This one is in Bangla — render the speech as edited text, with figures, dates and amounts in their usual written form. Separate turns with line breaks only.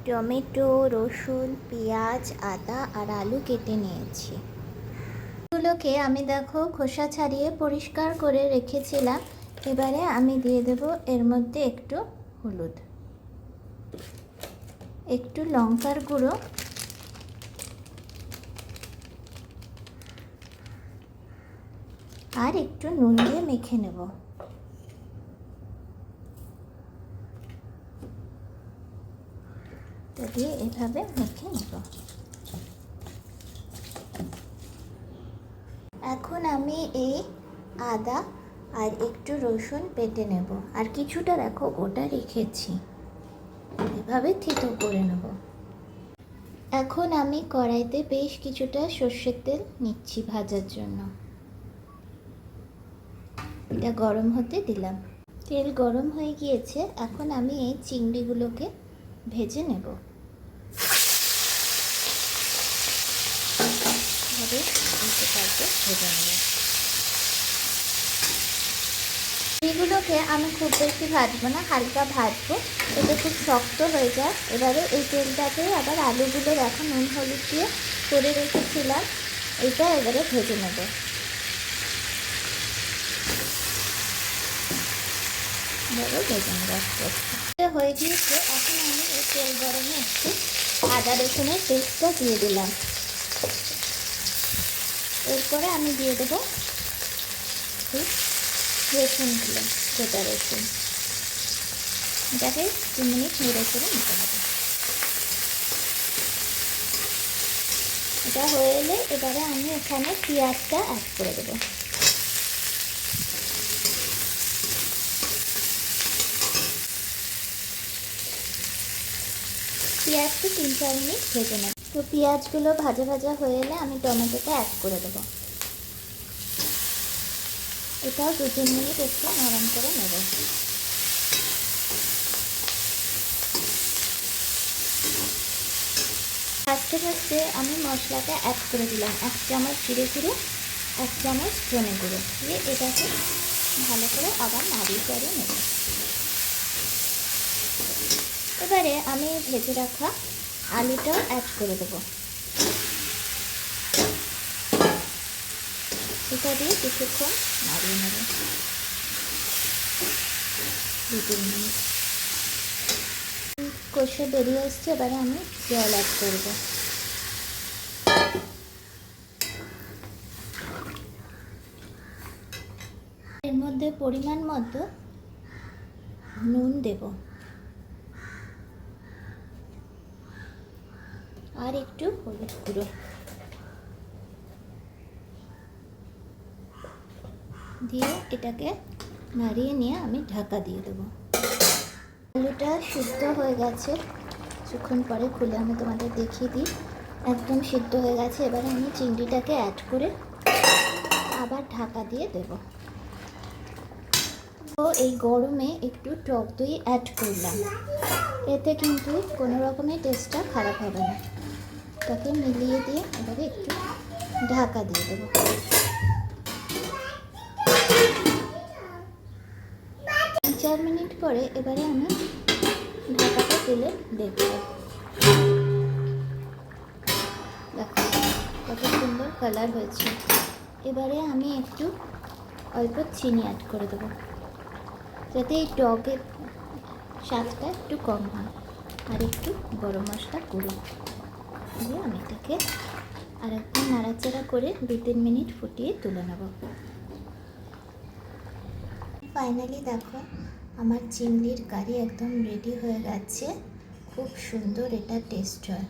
টমেটো, রসুন, পেঁয়াজ, আদা আর আলু কেটে নিয়েছি। এগুলোকে আমি দেখো খোসা ছাড়িয়ে পরিষ্কার করে রেখেছিলাম। এবারে আমি দিয়ে দেব এর মধ্যে একটু হলুদ, একটু লঙ্কার গুঁড়ো, আর একটু নুন দিয়ে মেখে নেব। তো দিয়ে এভাবে মেখে নেব। এখন আমি এই আদা আর একটু রসুন বেটে নেব, আর কিছুটা দেখো গোটা রেখেছি, এভাবে থেতো করে নেব। এখন আমি কড়াইতে বেশ কিছুটা সর্ষের তেল নিচ্ছি ভাজার জন্য। এটা গরম হতে দিলাম। তেল গরম হয়ে গিয়েছে, এখন আমি এই চিংড়িগুলোকে ভেজে নেব। ভেজে নেব। এগুলোকে আমি খুব বেশি ভাজবো না, হালকা ভাজবো, এটা খুব শক্ত হয়ে যায়। এবারে এই তেলটাতে আবার আলুগুলো এখন নুন হলুদ দিয়ে করে রেখেছিলাম, এটা এবারে ভেজে নেব। ভেজে নেব আস্তে আস্তে। হয়ে গিয়েছে, এখন আমি এই তেল গরমে একটু আদা রসুনের পেস্টটা দিয়ে দিলাম। এরপরে আমি দিয়ে দেবো রসুনগুলো, গোটা রসুন। এটাকে 2 মিনিট নেড়ে চেড়ে নিতে হবে। এটা হয়ে এলে এবারে আমি এখানে পেঁয়াজটা অ্যাড করে দেবো। পেঁয়াজটা 3-4 মিনিট ভেজে নেব। তো পেঁয়াজগুলো ভাজা ভাজা হয়ে এলে আমি টমেটোটা অ্যাড করে দেবো। এটাও 2-3 মিনিট একটু নরম করে নেব। ভাজতে ভাজতে আমি মশলাটা অ্যাড করে দিলাম। 1 চামচ জিরে গুঁড়ো, 1 চামচ ধনে গুঁড়ো দিয়ে এটাকে ভালো করে আবার নাড়িয়ে চাড়িয়ে নেব। এবারে আমি ভেজে রাখা আলুটাও অ্যাড করে দেবো। এটা দিয়ে কিছুক্ষণ নাড়িয়ে নেব, 2-3 মিনিট। কষে বেরিয়ে এসছে, এবারে আমি জল অ্যাড করব। এর মধ্যে পরিমাণ মতো নুন দেব, আর একটু হলুদ গুঁড়ো দিয়ে এটাকে নাড়িয়ে নিয়ে আমি ঢাকা দিয়ে দেবো। আলুটা সিদ্ধ হয়ে গেছে, কিছুক্ষণ পরে খুলে আমি তোমাদের দেখিয়ে দিই। একদম সিদ্ধ হয়ে গেছে। এবারে আমি চিংড়িটাকে অ্যাড করে আবার ঢাকা দিয়ে দেব। তো এই গরমে একটু টক দই অ্যাড করলাম, এতে কিন্তু কোনো রকমের টেস্টটা খারাপ হবে না। তাকে মিলিয়ে দিয়ে এবারে একটু ঢাকা দিয়ে দেবো। 4 মিনিট পরে এবারে আমি ঢাকাটা তুলে দেখব। দেখো কত সুন্দর কালার হয়েছে। এবারে আমি একটু অল্প চিনি অ্যাড করে দেবো, যাতে এই টকের স্বাদটা একটু কম হয়, আর একটু গরম মশলা গুঁড়ো দিয়ে আমি এটাকে আর একদম নাড়াচাড়া করে 2-3 মিনিট ফুটিয়ে তুলে নেব। ফাইনালি দেখো আমার চিংড়ির কারি একদম রেডি হয়ে গেছে। খুব সুন্দর এটা টেস্ট হয়।